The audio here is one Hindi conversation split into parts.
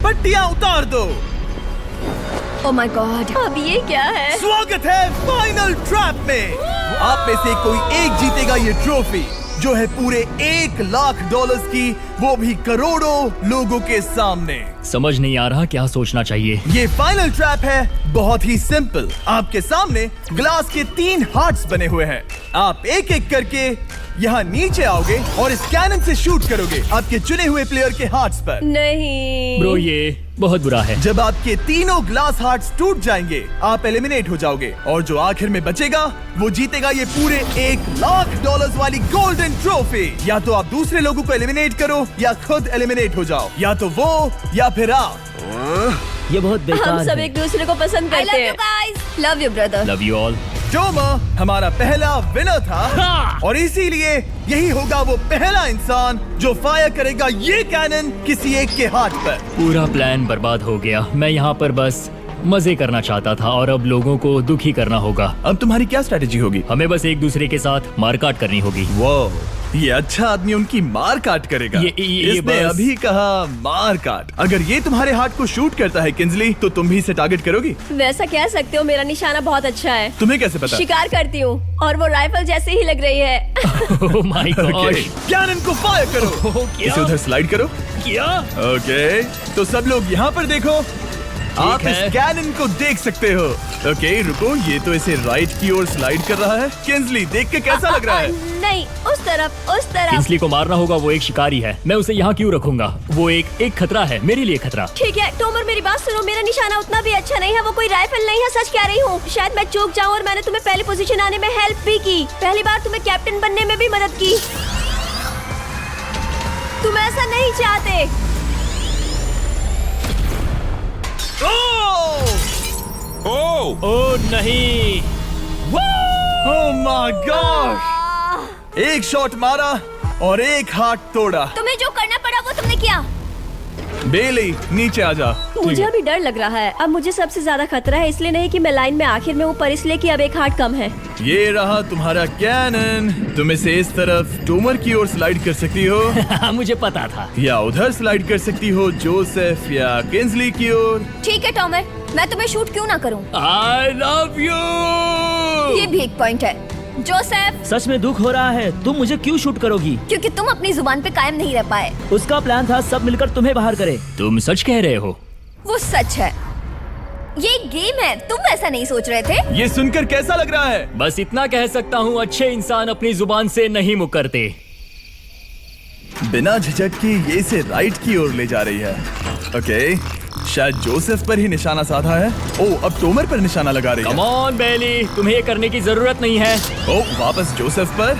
पट्टियां उतार दो। ओह माय गॉड, अब ये क्या है? स्वागत है फाइनल ट्रैप में। आप में से कोई एक जीतेगा ये ट्रॉफी, जो है पूरे $1,00,000 की, वो भी करोड़ों लोगों के सामने। समझ नहीं आ रहा क्या सोचना चाहिए। ये फाइनल ट्रैप है बहुत ही सिंपल। आपके सामने ग्लास के 3 हार्ट्स बने हुए हैं। आप एक एक करके यहाँ नीचे आओगे और इस कैनन से शूट करोगे आपके चुने हुए प्लेयर के हार्ट्स पर। नहीं ब्रो ये बहुत बुरा है। जब आपके तीनों ग्लास हार्ट्स टूट जाएंगे, आप एलिमिनेट हो जाओगे और जो आखिर में बचेगा वो जीतेगा ये पूरे $1,00,000 वाली गोल्डन ट्रॉफी। या तो आप दूसरे लोगों को एलिमिनेट करो या खुद एलिमिनेट हो जाओ, या तो वो या फिर आप। ये बहुत बेकार हम सब है। एक दूसरे को पसंद करते हैं। Love you brother. Love you all. Tomar हमारा पहला विनर था और इसीलिए यही होगा वो पहला इंसान जो फायर करेगा ये कैनन किसी एक के हाथ पर। पूरा प्लान बर्बाद हो गया। मैं यहाँ पर बस मजे करना चाहता था और अब लोगों को दुखी करना होगा। अब तुम्हारी क्या स्ट्रेटेजी होगी? हमें बस एक दूसरे के साथ मारकाट करनी होगी। वो ये अच्छा आदमी उनकी मार काट करेगा। ये इसने बस- अभी कहा मार काट। अगर ये तुम्हारे हार्ट को शूट करता है किंजली, तो तुम भी इसे टारगेट करोगी? वैसा कह सकते हो, मेरा निशाना बहुत अच्छा है। तुम्हें कैसे पता? शिकार करती हूँ और वो राइफल जैसे ही लग रही है। ओह माय गॉड। कैनन को फायर करो। क्या? इसे उधर स्लाइड करो। क्या? ओके, तो सब लोग यहाँ पर देखो। आप है। इस कैनन को देख सकते हो। ओके, रुको, ये तो इसे राइट की ओर स्लाइड कर रहा है। किंजली देख के कैसा लग रहा है? नहीं, उस तरफ, उस तरफ। किंसली को मारना होगा, वो एक शिकारी है। मैं उसे यहाँ क्यों रखूंगा? वो एक खतरा है, मेरे लिए खतरा। ठीक है टोमर, मेरी बात सुनो। मेरा निशाना उतना भी अच्छा नहीं है, वो कोई राइफल नहीं है, सच कह रही हूँ। शायद मैं चूक जाऊँ और मैंने तुम्हें पहली पोजीशन आने में हेल्प भी की। पहली बार तुम्हें कैप्टन बनने में भी मदद की। तुम ऐसा नहीं चाहते। ओह नहीं। ओह माय गॉड! एक शॉट मारा और एक हाथ तोड़ा। तुम्हें जो करना पड़ा वो तुमने किया। बेली नीचे आ जा। मुझे अभी डर लग रहा है। अब मुझे सबसे ज्यादा खतरा है, इसलिए नहीं कि मैं लाइन में आखिर में हूँ, पर इसलिए कि अब एक हार्ट कम है। ये रहा तुम्हारा कैनन। तुम इसे इस तरफ टोमर की ओर स्लाइड कर सकती हो मुझे पता था। या उधर स्लाइड कर सकती हो जोसेफ या किंजली की ओर। ठीक है टोमर, मैं तुम्हें शूट क्यों ना करूं? I love you. ये भी एक पॉइंट है। जोसेफ, सच में दुख हो रहा है। तुम मुझे क्यों शूट करोगी? क्योंकि तुम अपनी जुबान पे कायम नहीं रह पाए। उसका प्लान था सब मिलकर तुम्हें बाहर करे। तुम सच कह रहे हो? वो सच है। ये एक गेम है, तुम ऐसा नहीं सोच रहे थे? ये सुनकर कैसा लग रहा है? बस इतना कह सकता हूँ, अच्छे इंसान अपनी जुबान से नहीं मुकरते। बिना झिझक के ये इसे राइट की ओर ले जा रही है। ओके, शायद जोसेफ पर ही निशाना साधा है। ओह, अब टोमर पर निशाना लगा रही है। कम ऑन बेली, तुम्हें ये करने की जरूरत नहीं है। ओह, वापस जोसेफ पर।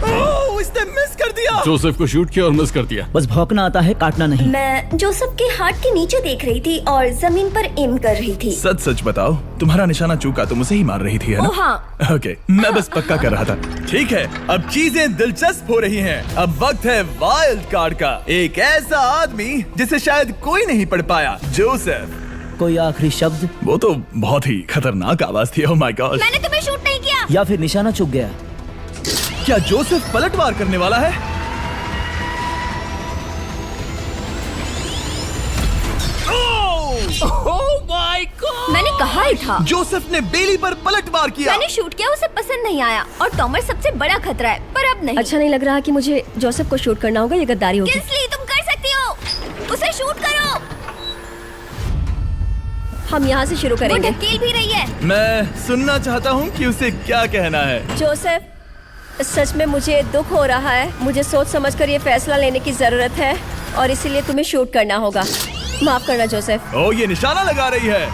ओह, इसने मिस कर दिया। जोसेफ को शूट किया और मिस कर दिया। बस भौंकना आता है, काटना नहीं। मैं जोसेफ के हार्ट के नीचे देख रही थी और जमीन पर एम कर रही थी। सच सच बताओ, तुम्हारा निशाना चूका, तुम उसे ही मार रही थी, है ना? ओह हाँ। ओके, मैं बस पक्का कर रहा था। ठीक है, अब चीजें दिलचस्प हो रही हैं। अब वक्त है वाइल्ड कार्ड का। एक ऐसा आदमी जिसे शायद कोई नहीं पढ़ पाया, जोसेफ। कोई आखिरी शब्द? वो तो बहुत ही खतरनाक आवाज थी। ओह माय गॉड! मैंने तुम्हें शूट नहीं किया। या फिर निशाना चूक गया? क्या जोसेफ पलटवार करने वाला है? ओह माय गॉड! मैंने कहा ही था। जोसेफ ने बेली पर पलटवार किया। मैंने शूट किया, उसे पसंद नहीं आया और टॉमर सबसे बड़ा खतरा है, पर अब नहीं। अच्छा नहीं लग रहा कि मुझे जोसेफ को शूट करना होगा, ये गद्दारी होगी। किंसली, तुम कर सकती हो, उसे शूट करो। हम यहाँ से शुरू करेंगे। वो ढकेल भी रही है। मैं सुनना चाहता हूँ कि उसे क्या कहना है। जोसेफ, सच में मुझे दुख हो रहा है। मुझे सोच समझकर ये फैसला लेने की जरूरत है और इसीलिए तुम्हें शूट करना होगा। माफ करना जोसेफ। ओह, ये निशाना लगा रही है।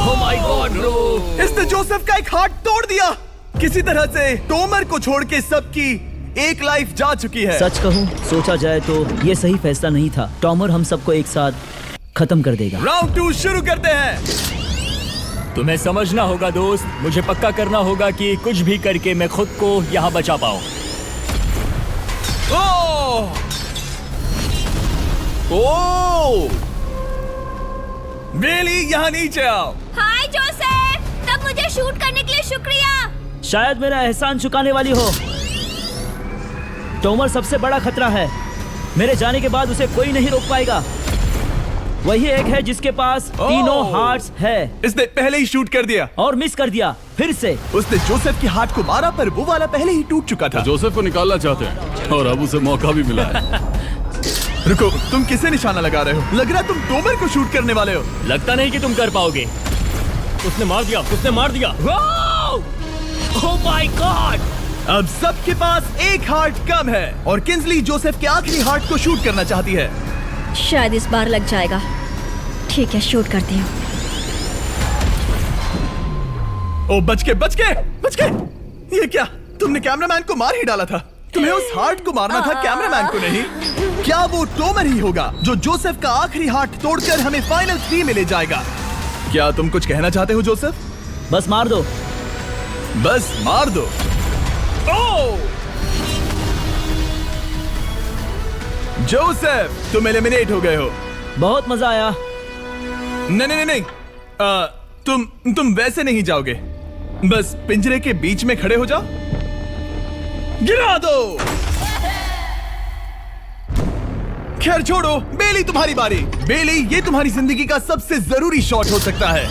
ओह माय गॉड ब्रो! इसने जोसेफ का एक हाथ तोड़ दिया। किसी तरह से टोमर को छोड़ के सबकी एक लाइफ जा चुकी है। सच कहूँ, सोचा जाए तो ये सही फैसला नहीं था। टॉमर हम सबको एक साथ खत्म कर देगा। राउंड 2 शुरू करते हैं। तुम्हें समझना होगा दोस्त, मुझे पक्का करना होगा कि कुछ भी करके मैं खुद को यहाँ बचा पाऊँ। ओह! ओह! बेली, यहाँ नीचे आओ। हाय जोसेफ, तब मुझे शूट करने के लिए शुक्रिया। शायद मेरा एहसान चुकाने वाली हो। टॉमर सबसे बड़ा खतरा है। मेरे जाने के बाद उसे कोई नहीं रोक पाएगा। वही एक है जिसके पास तीनों हार्ट्स है। इसने पहले ही शूट कर दिया और मिस कर दिया फिर से। उसने जोसेफ के हार्ट को मारा, पर वो वाला पहले ही टूट चुका था। जोसेफ को निकालना चाहते हैं और अब उसे मौका भी मिला है। रुको, तुम किसे निशाना लगा रहे हो? लग रहा तुम टॉमर को शूट करने वाले हो। लगता नहीं कि तुम कर पाओगे। उसने मार दिया, उसने मार दिया। Oh my God! अब सबके पास एक हार्ट कम है और किंजली जोसेफ के आखिरी हार्ट को शूट करना चाहती है। शायद इस बार लग जाएगा। ठीक है, शूट करती हूँ। ओ बच के! ये क्या? तुमने कैमरामैन को मार ही डाला था। तुम्हें उस हार्ट को मारना था, कैमरामैन को नहीं। क्या वो टॉमर ही होगा जो जोसेफ का आखिरी हार्ट तोड़कर हमें फाइनल 3 में ले जाएगा? क्या तुम कुछ कहना चाहते हो जोसेफ? बस मार दो। बस मार दो। ओ! जोसेफ, तुम एलिमिनेट हो गए हो। बहुत मजा आया। नहीं। तुम वैसे नहीं जाओगे। बस पिंजरे के बीच में खड़े हो जाओ। गिरा दो। खैर छोड़ो, बेली तुम्हारी बारी। बेली, ये तुम्हारी जिंदगी का सबसे जरूरी शॉट हो सकता है।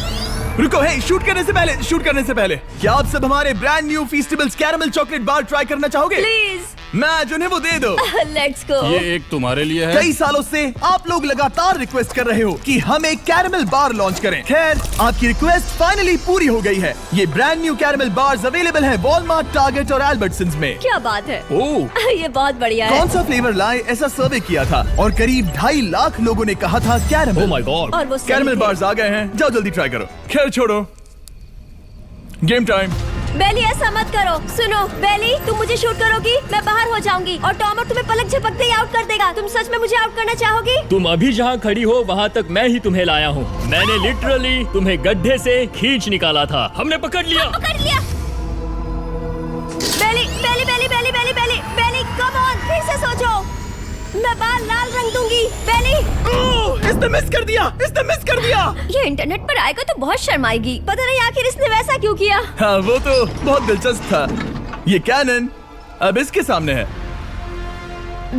रुको, हे, शूट करने से पहले क्या आप सब हमारे brand new Feastables caramel chocolate bar try करना चाहोगे? प्लीज। मैं उन्हें वो दे दो। Let's go. ये एक तुम्हारे लिए है। कई सालों से आप लोग लगातार रिक्वेस्ट कर रहे हो कि हम एक कैरमल बार लॉन्च करें। खैर, आपकी रिक्वेस्ट फाइनली पूरी हो गई है। ये brand new caramel bars available हैं वॉलमार्ट, टारगेट और अल्बर्टसन्स में। क्या बात है। ओह, ये बहुत बढ़िया है। कौन सा फ्लेवर लाए, ऐसा सर्वे किया था और करीब 2.5 लाख लोगों ने कहा था कैरमल। Oh my God! और वो सही कैरमल थे। बार्स आ गए हैं, जाओ जल्दी ट्राई करो। खैर छोड़ो, गेम टाइम। बेली, ऐसा मत करो। सुनो बेली, तुम मुझे शूट करोगी, मैं बाहर हो जाऊंगी और टॉमर तुम्हें पलक झपकते ही आउट कर देगा। तुम सच में मुझे आउट करना चाहोगी? तुम अभी जहाँ खड़ी हो वहाँ तक मैं ही तुम्हें लाया हूँ। मैंने लिटरली तुम्हें गड्ढे से खींच निकाला था। हमने पकड़ लिया। बेली, कम ऑन, फिर से सोचो। मैं बाल लाल रंग दूंगी। बेली, इसने मिस कर दिया। ये इंटरनेट पर आएगा तो बहुत शर्माएगी। पता नहीं आखिर इसने वैसा क्यों किया। हाँ, वो तो बहुत दिलचस्प था। ये कैनन अब इसके सामने है।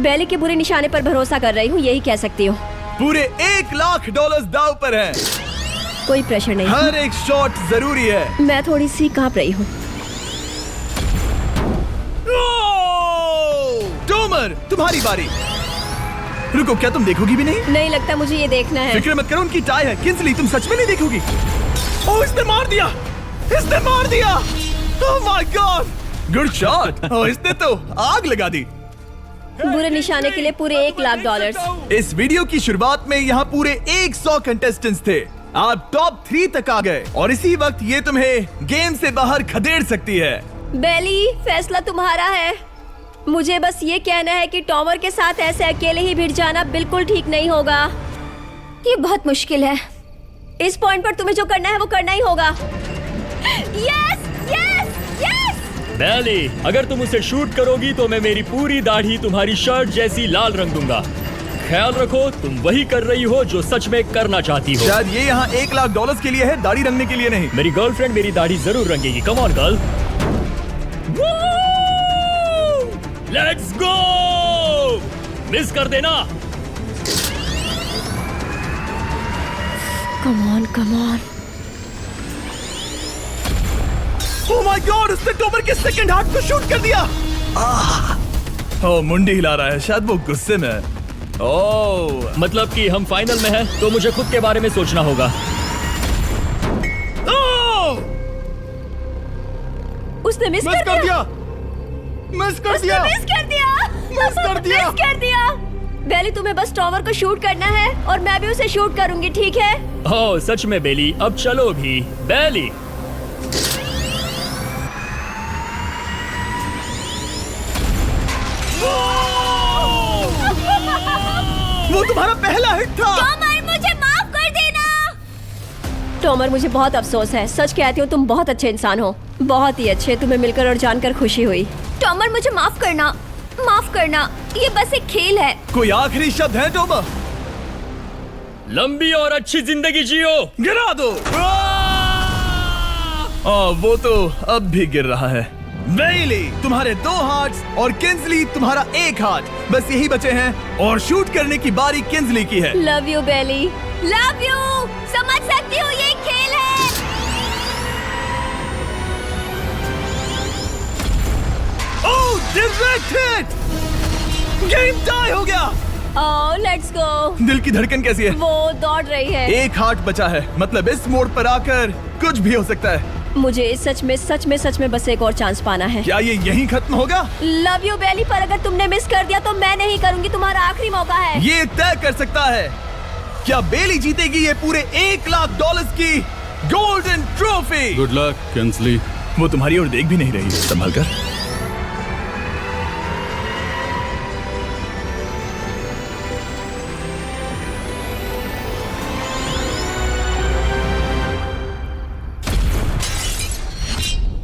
बेली के बुरे निशाने पर भरोसा कर रही हूँ, यही कह सकती हूँ। पूरे $1 लाख दाव पर है। कोई प्रेशर नहीं। हर एक शॉट जरूरी है। मैं थोड़ी सी कांप रही हूँ। टॉमर, तुम्हारी बारी। रुको, क्या तुम देखोगी भी नहीं? नहीं लगता मुझे ये देखना है। फिक्र मत करो, उनकी टाई है। किंजली, तुम सच में नहीं देखोगी? ओह, इसने मार दिया। Oh my God, good shot. Oh, इसने तो आग लगा दी। बुरे निशाने के लिए पूरे $1 लाख। इस वीडियो की शुरुआत में यहाँ पूरे 100 कंटेस्टेंट्स थे। आप टॉप 3 तक आ गए और इसी वक्त ये तुम्हें गेम से बाहर खदेड़ सकती है। बेली, फैसला तुम्हारा है। मुझे बस ये कहना है कि टॉमर के साथ ऐसे अकेले ही भिड़ जाना बिल्कुल ठीक नहीं होगा। ये बहुत मुश्किल है। इस पॉइंट पर तुम्हें जो करना है वो करना ही होगा। Yes, yes, yes. बेली, अगर तुम उसे शूट करोगी तो मैं मेरी पूरी दाढ़ी तुम्हारी शर्ट जैसी लाल रंग दूंगा। ख्याल रखो, तुम वही कर रही हो जो सच में करना चाहती हो। शायद ये यहाँ $1 लाख के लिए है, दाढ़ी रंगने के लिए नहीं। मेरी गर्लफ्रेंड मेरी दाढ़ी जरूर रंगेगी। Come on girl, let's go. Miss कर देना। Come on, come on. Oh my God, उसने टॉमर के सेकंड हार्ट को शूट कर दिया। ओह, मुंडी हिला रहा है, शायद वो गुस्से में है। ओह, मतलब कि हम फाइनल में हैं, तो मुझे खुद के बारे में सोचना होगा। उसने मिस कर दिया। मिस कर दिया। बेली, तुम्हें बस टॉमर को शूट करना है और मैं भी उसे शूट करूंगी, ठीक है? ओह सच में बेली, अब चलो भी। बेली, वो तुम्हारा पहला हिट था। टॉमर, मुझे माफ कर देना। टॉमर, मुझे बहुत अफसोस है। सच कहती हूँ, तुम बहुत अच्छे इंसान हो, बहुत ही अच्छे। तुम्हें मिलकर और जानकर खुशी हुई। टॉमर, मुझे माफ करना। ये बस एक खेल है। कोई आखिरी शब्द है टॉमर? लंबी और अच्छी जिंदगी जियो। गिरा दो। वो तो अब भी गिर रहा है। बेली, तुम्हारे 2 हार्ट्स और किंजली तुम्हारा 1 हार्ट, बस यही बचे हैं और शूट करने की बारी किंजली की है। Love you Beli, love you. समझ सकती हूँ ये खेल है। Oh, direct hit! Game tie हो गया। Oh, let's go. दिल की धड़कन कैसी है? वो दौड़ रही है। 1 हार्ट बचा है, मतलब इस मोड़ पर आकर कुछ भी हो सकता है। मुझे सच में बस एक और चांस पाना है। क्या ये यहीं खत्म होगा? लव यू बेली, पर अगर तुमने मिस कर दिया तो मैं नहीं करूंगी। तुम्हारा आखिरी मौका है। ये तय कर सकता है क्या बेली जीतेगी ये पूरे $1 लाख की golden trophy. Good luck Kingsley. वो तुम्हारी ओर देख भी नहीं रही है, संभल कर।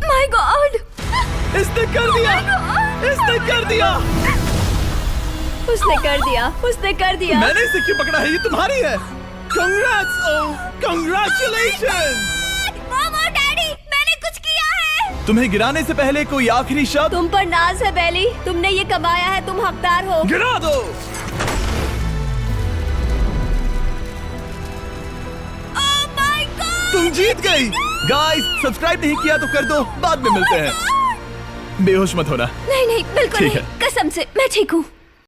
माय गॉड, इसने कर दिया, इसने कर दिया। उसने कर दिया, उसने कर दिया। मैंने इसे क्यों पकड़ा है? ये तुम्हारी है। कंग्रेट्स, ओह कंग्रेचुलेशंस। मामा, डैडी, मैंने कुछ किया है। तुम्हें गिराने से पहले कोई आखिरी शब्द? तुम पर नाज है बेली, तुमने ये कमाया है, तुम हकदार हो। गिरा दो। ओह माय गॉड, तुम जीत गई। गाइस, सब्सक्राइब नहीं किया तो कर दो, बाद में मिलते हैं। बेहोश मत होना। नहीं नहीं, बिल्कुल ठीक नहीं, है। कसम से मैं ठीक हूँ।